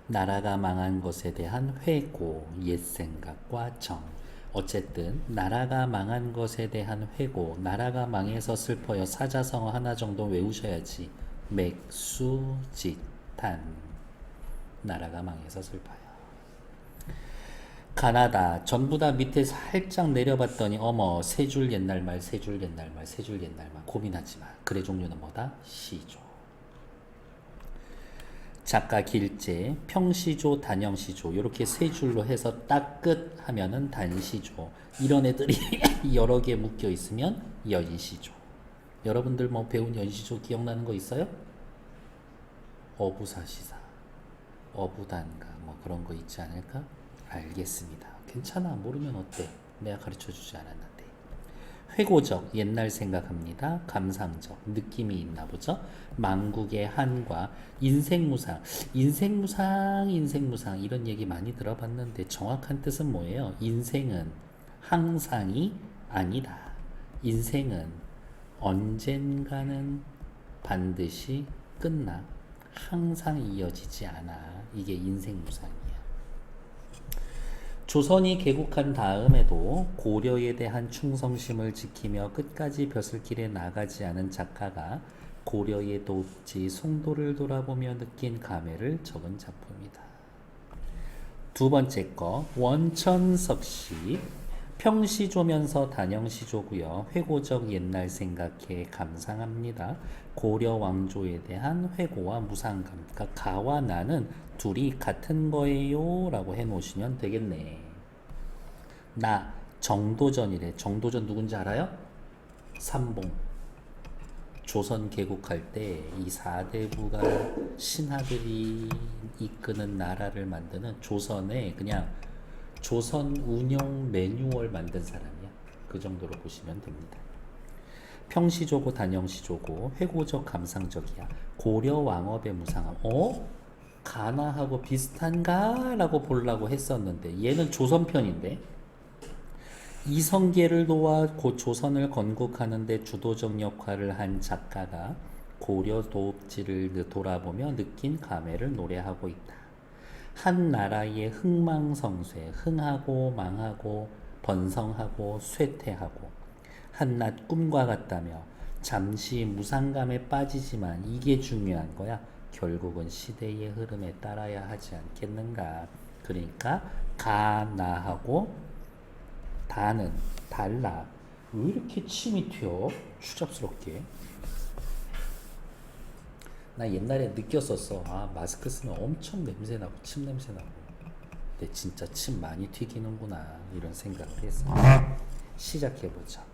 나라가 망한 것에 대한 회고, 옛생각과 정. 어쨌든 나라가 망한 것에 대한 회고, 나라가 망해서 슬퍼요. 사자성어 하나 정도 외우셔야지. 맥수짓탄. 나라가 망해서 슬퍼요. 가나다. 전부 다 밑에 살짝 내려봤더니 어머, 세 줄 옛날 말, 세 줄 옛날 말, 세 줄 옛날 말. 고민하지 마. 글의 종류는 뭐다? 시조. 작가 길제, 평시조, 단영시조 이렇게 세 줄로 해서 딱 끝 하면은 단시조. 이런 애들이 여러 개 묶여 있으면 연시조. 여러분들 뭐 배운 연시조 기억나는 거 있어요? 어부사시사, 어부단가 뭐 그런 거 있지 않을까? 알겠습니다. 괜찮아. 모르면 어때? 내가 가르쳐 주지 않았는데. 회고적, 옛날 생각합니다. 감상적, 느낌이 있나 보죠. 망국의 한과 인생무상, 인생무상 이런 얘기 많이 들어봤는데 정확한 뜻은 뭐예요? 인생은 항상이 아니다. 인생은 언젠가는 반드시 끝나. 항상 이어지지 않아. 이게 인생무상이야. 조선이 개국한 다음에도 고려에 대한 충성심을 지키며 끝까지 벼슬길에 나가지 않은 작가가 고려의 돕지 송도를 돌아보며 느낀 감회를 적은 작품이다. 두 번째 거 원천석시 평시조면서 단영시조고요. 회고적 옛날 생각해 감상합니다. 고려 왕조에 대한 회고와 무상감. 그러니까 가와 나는 둘이 같은 거예요 라고 해놓으시면 되겠네. 나 정도전이래. 정도전 누군지 알아요? 삼봉. 조선 개국할 때 이 사대부가 신하들이 이끄는 나라를 만드는 조선의 그냥 조선 운영 매뉴얼 만든 사람이야. 그 정도로 보시면 됩니다. 평시조고 단영시조고 회고적 감상적이야. 고려 왕업의 무상함. 가나하고 비슷한가? 라고 보려고 했었는데 얘는 조선편인데 이성계를 도와 조선을 건국하는 데 주도적 역할을 한 작가가 고려 도읍지를 돌아보며 느낀 감회를 노래하고 있다. 한 나라의 흥망성쇠, 흥하고 망하고 번성하고 쇠퇴하고 한낱 꿈과 같다며 잠시 무상감에 빠지지만 이게 중요한 거야. 결국은 시대의 흐름에 따라야 하지 않겠는가. 그러니까 가나하고 다는 달라. 왜 이렇게 침이 튀어? 추잡스럽게. 나 옛날에 느꼈었어. 마스크 쓰면 엄청 냄새나고 침 냄새나고. 근데 진짜 침 많이 튀기는구나 이런 생각을 했어. 시작해보자.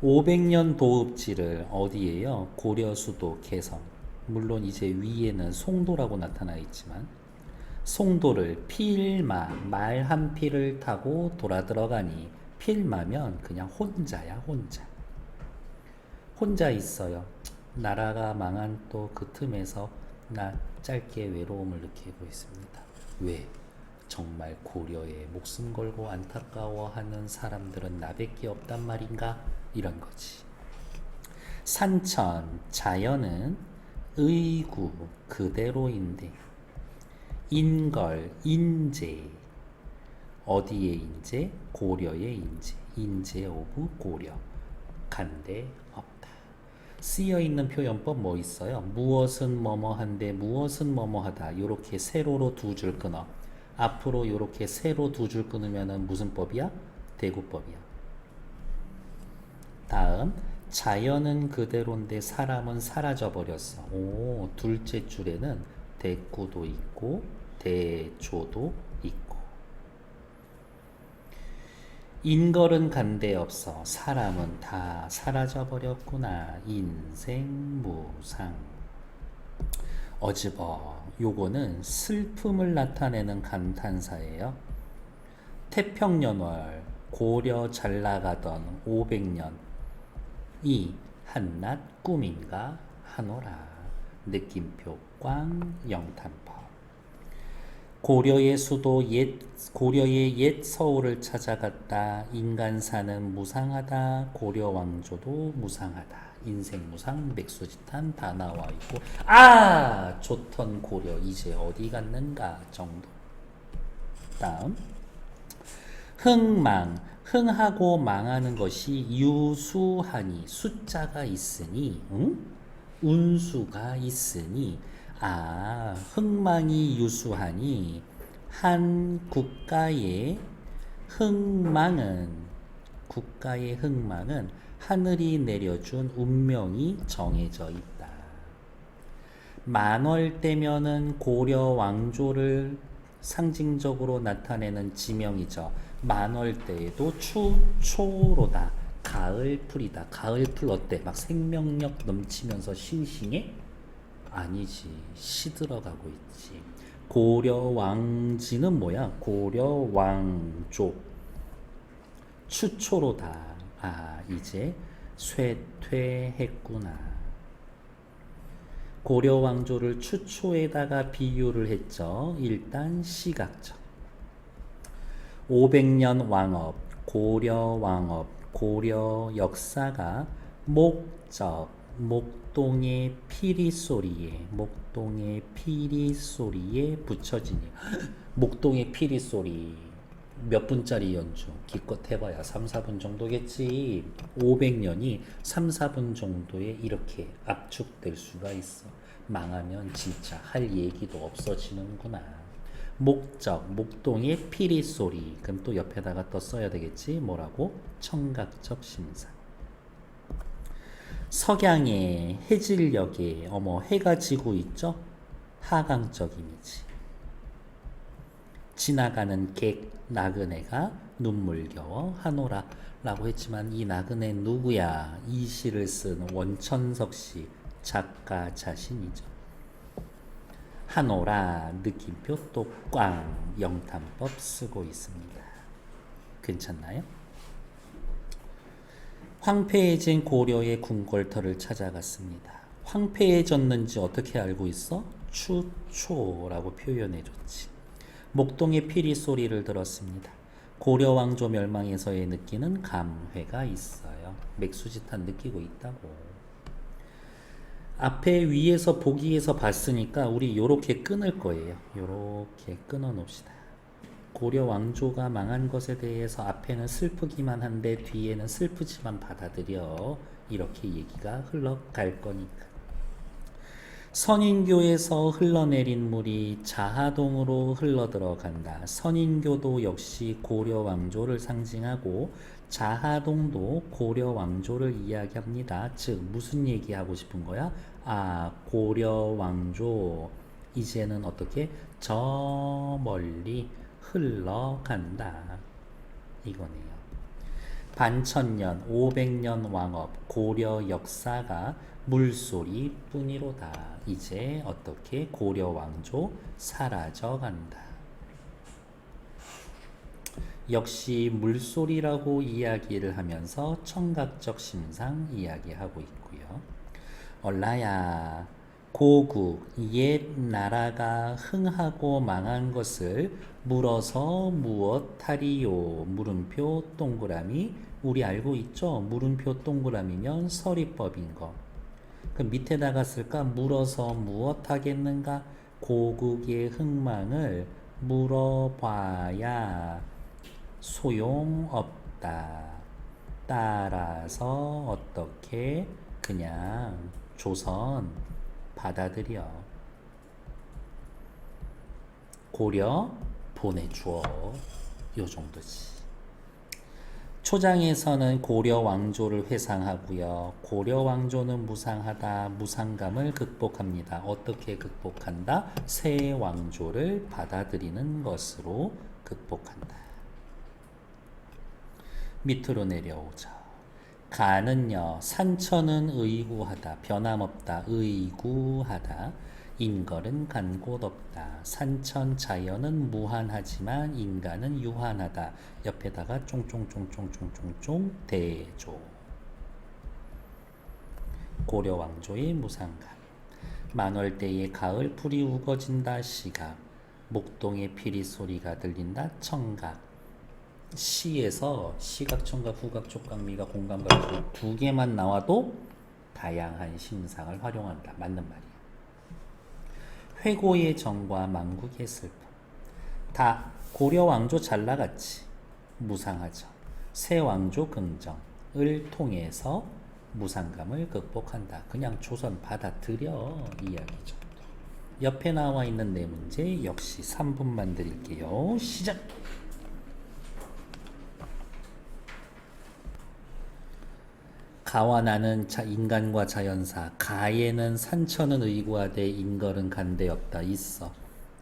500년 도읍지를 어디에요? 고려 수도 개성. 물론 이제 위에는 송도라고 나타나 있지만 송도를 필마, 말 한 필을 타고 돌아 들어가니 필마면 그냥 혼자야. 혼자 있어요. 나라가 망한 또 그 틈에서 나 짧게 외로움을 느끼고 있습니다. 왜? 정말 고려에 목숨 걸고 안타까워하는 사람들은 나밖에 없단 말인가? 이런 거지. 산천, 자연은 의구 그대로인데 인걸, 인재 어디에 인재? 고려의 인재. 인재 오브 고려. 간대 없다. 쓰여있는 표현법 뭐 있어요? 무엇은 뭐뭐한데 무엇은 뭐뭐하다. 요렇게 세로로 두 줄 끊어. 앞으로 요렇게 세로 두 줄 끊으면 무슨 법이야? 대구법이야. 다음 자연은 그대로인데 사람은 사라져버렸어. 둘째 줄에는 대구도 있고 대조도 있고 인걸은 간대 없어. 사람은 다 사라져버렸구나. 인생무상. 어집어. 요거는 슬픔을 나타내는 감탄사예요. 태평연월 고려 잘나가던 500년 이 한낱 꿈인가 하노라. 느낌표 꽝 영탄법. 고려의 수도 고려의 옛 서울을 찾아갔다. 인간 사는 무상하다. 고려 왕조도 무상하다. 인생무상 맥수지탄 다 나와 있고 아 조턴 고려 이제 어디 갔는가 정도. 다음 흥망 흥하고 망하는 것이 유수하니 숫자가 있으니 운수가 있으니 아 흥망이 유수하니 한 국가의 흥망은 하늘이 내려준 운명이 정해져 있다. 만월 때면은 고려 왕조를 상징적으로 나타내는 지명이죠. 만월 때에도 추초로다. 가을풀이다. 가을풀 어때? 막 생명력 넘치면서 싱싱해? 아니지. 시들어가고 있지. 고려 왕지는 뭐야? 고려 왕조. 추초로다. 아, 이제 쇠퇴했구나. 고려 왕조를 추초에다가 비유를 했죠. 일단 시각적. 500년 왕업, 고려 왕업, 고려 역사가 목적, 목동의 피리 소리에 붙여지니. 목동의 피리 소리 몇 분짜리 연주? 기껏 해봐야 3, 4분 정도겠지. 500년이 3, 4분 정도에 이렇게 압축될 수가 있어. 망하면 진짜 할 얘기도 없어지는구나. 목적, 목동의 피리 소리. 그럼 또 옆에다가 또 써야 되겠지. 뭐라고? 청각적 심상. 석양에 해질녘에 해가 지고 있죠. 하강적 이미지. 지나가는 객 나그네가 눈물겨워 하노라 라고 했지만 이 나그네 누구야? 이 시를 쓴 원천석 씨 작가 자신이죠. 하노라 느낌표 또 꽝 영탄법 쓰고 있습니다. 괜찮나요? 황폐해진 고려의 궁궐터를 찾아갔습니다. 황폐해졌는지 어떻게 알고 있어? 추초라고 표현해줬지. 목동의 피리 소리를 들었습니다. 고려 왕조 멸망에서의 느끼는 감회가 있어요. 맥수지탄 느끼고 있다고. 앞에 위에서 보기에서 봤으니까 우리 요렇게 끊을 거예요. 요렇게 끊어 놓읍시다. 고려 왕조가 망한 것에 대해서 앞에는 슬프기만 한데 뒤에는 슬프지만 받아들여. 이렇게 얘기가 흘러갈 거니까. 선인교에서 흘러내린 물이 자하동으로 흘러들어간다. 선인교도 역시 고려 왕조를 상징하고 자하동도 고려 왕조를 이야기합니다. 즉 무슨 얘기하고 싶은 거야? 아, 고려 왕조 이제는 어떻게? 저 멀리 흘러간다. 이거네요. 반천년, 500년 왕업, 고려 역사가 물소리 뿐이로다. 이제 어떻게 고려 왕조 사라져간다. 역시 물소리라고 이야기를 하면서 청각적 심상 이야기하고 있고요. 얼라야 고국 옛 나라가 흥하고 망한 것을 물어서 무엇하리요? 물음표 동그라미. 우리 알고 있죠? 물음표 동그라미면 서리법인 거. 그 밑에다가 쓸까? 물어서 무엇하겠는가? 고국의 흥망을 물어봐야 소용없다. 따라서 어떻게 그냥 조선 받아들여. 고려 보내주어. 요 정도지. 초장에서는 고려 왕조를 회상하고요. 고려 왕조는 무상하다. 무상감을 극복합니다. 어떻게 극복한다? 새 왕조를 받아들이는 것으로 극복한다. 밑으로 내려오자. 가는요. 산천은 의구하다. 변함없다. 의구하다. 인걸은 간 곳 없다. 산천 자연은 무한하지만 인간은 유한하다. 옆에다가 쫑쫑쫑쫑쫑쫑쫑 대조. 고려 왕조의 무상감. 만월때의 가을 풀이 우거진다. 시각. 목동의 피리 소리가 들린다. 청각. 시에서 시각, 청각, 후각, 촉각, 미각, 공감, 감각 두 개만 나와도 다양한 심상을 활용한다. 맞는 말이야. 회고의 정과 망국의 슬픔. 다 고려 왕조 잘 나갔지. 무상하죠. 새 왕조 긍정을 통해서 무상감을 극복한다. 그냥 조선 받아들여 이야기죠. 옆에 나와 있는 네 문제 역시 3분만 드릴게요. 시작! 가와 나는 인간과 자연사. 가에는 산천은 의구하되 인걸은 간대없다. 있어.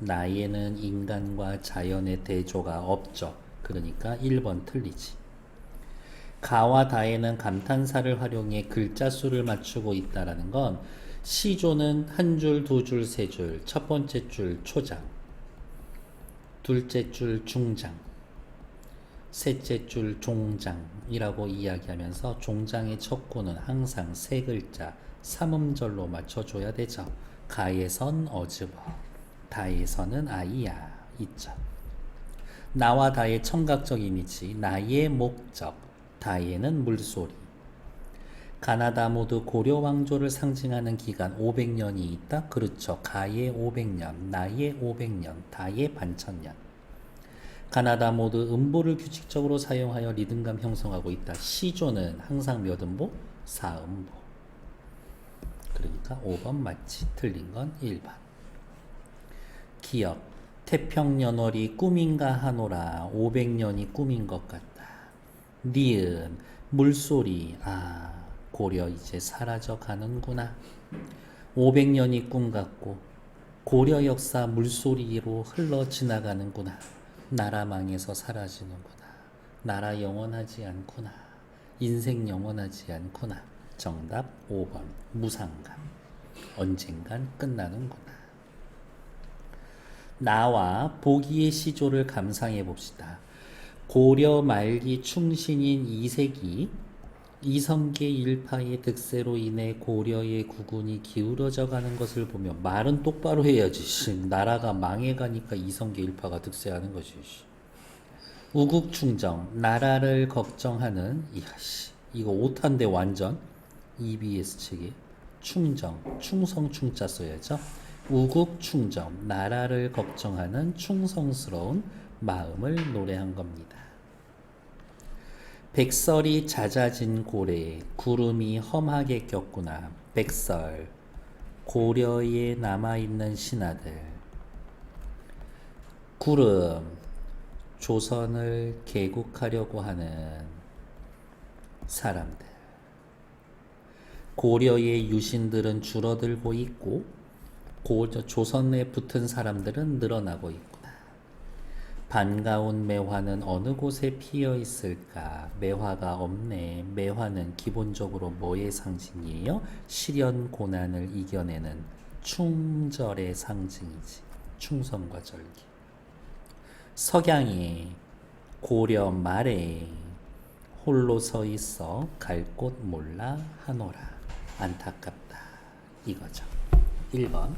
나에는 인간과 자연의 대조가 없죠. 그러니까 1번 틀리지. 가와 다에는 감탄사를 활용해 글자 수를 맞추고 있다라는 건 시조는 한 줄, 두 줄, 세 줄. 첫 번째 줄 초장, 둘째 줄 중장, 셋째 줄 종장이라고 이야기하면서 종장의 첫 구는 항상 세 글자 3음절로 맞춰줘야 되죠. 가에선 어즈버, 다에서는 아이야 있죠. 나와 다의 청각적 이미지, 나의 목적, 다에는 물소리. 가나다 모두 고려 왕조를 상징하는 기간 500년이 있다. 그렇죠. 가의 500년, 나의 500년, 다의 반천년. 가나다 모두 음보를 규칙적으로 사용하여 리듬감 형성하고 있다. 시조는 항상 몇 음보? 4음보. 그러니까 5번 맞지. 틀린 건 1번. 기억. 태평연월이 꿈인가 하노라. 500년이 꿈인 것 같다. 니은. 물소리. 고려 이제 사라져 가는구나. 500년이 꿈 같고 고려 역사 물소리로 흘러 지나가는구나. 나라 망해서 사라지는구나. 나라 영원하지 않구나. 인생 영원하지 않구나. 정답 5번 무상감. 언젠간 끝나는구나. 나와 보기의 시조를 감상해 봅시다. 고려 말기 충신인 이세기 이성계 일파의 득세로 인해 고려의 국운이 기울어져 가는 것을 보면 말은 똑바로 해야지. 나라가 망해가니까 이성계 일파가 득세하는 것이. 우국충정, 나라를 걱정하는. 이거 오탄데 완전 EBS 책에 충정, 충성 충자 써야죠. 우국충정, 나라를 걱정하는 충성스러운 마음을 노래한 겁니다. 백설이 잦아진 고래에 구름이 험하게 꼈구나. 백설, 고려에 남아있는 신하들. 구름, 조선을 개국하려고 하는 사람들. 고려의 유신들은 줄어들고 있고 조선에 붙은 사람들은 늘어나고 있구나. 반가운 매화는 어느 곳에 피어 있을까? 매화가 없네. 매화는 기본적으로 뭐의 상징이에요? 시련 고난을 이겨내는 충절의 상징이지. 충성과 절기. 석양이 고려 말에 홀로 서 있어 갈 곳 몰라 하노라. 안타깝다. 이거죠. 1번.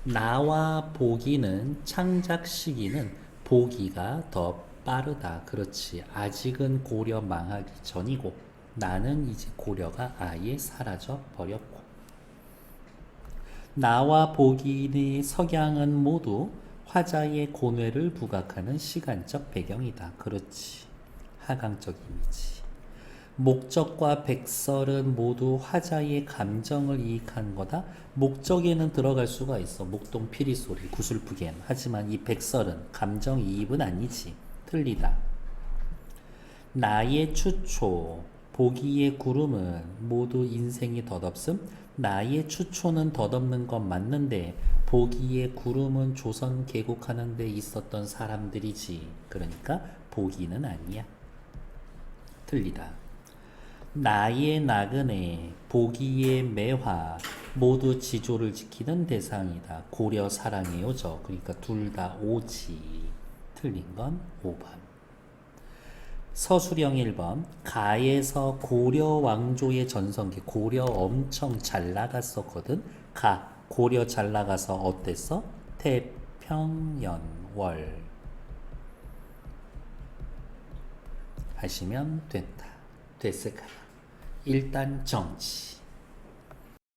나와 보기는 창작 시기는 보기가 더 빠르다. 그렇지. 아직은 고려 망하기 전이고 나는 이제 고려가 아예 사라져 버렸고. 나와 보기의 석양은 모두 화자의 고뇌를 부각하는 시간적 배경이다. 그렇지. 하강적 이미지. 목적과 백설은 모두 화자의 감정을 이익한 거다. 목적에는 들어갈 수가 있어. 목동 피리소리, 구슬프겐. 하지만 이 백설은 감정 이입은 아니지. 틀리다. 나의 추초, 보기의 구름은 모두 인생이 덧없음. 나의 추초는 덧없는 건 맞는데 보기의 구름은 조선 개국하는 데 있었던 사람들이지. 그러니까 보기는 아니야. 틀리다. 나의 나그네, 보기의 매화 모두 지조를 지키는 대상이다. 고려 사랑의 요저. 그러니까 둘 다 오지. 틀린 건 5번. 서수령 1번. 가에서 고려 왕조의 전성기. 고려 엄청 잘 나갔었거든. 고려 잘 나가서 어땠어? 태평연월 하시면 된다. 됐을까요? 일단 정치.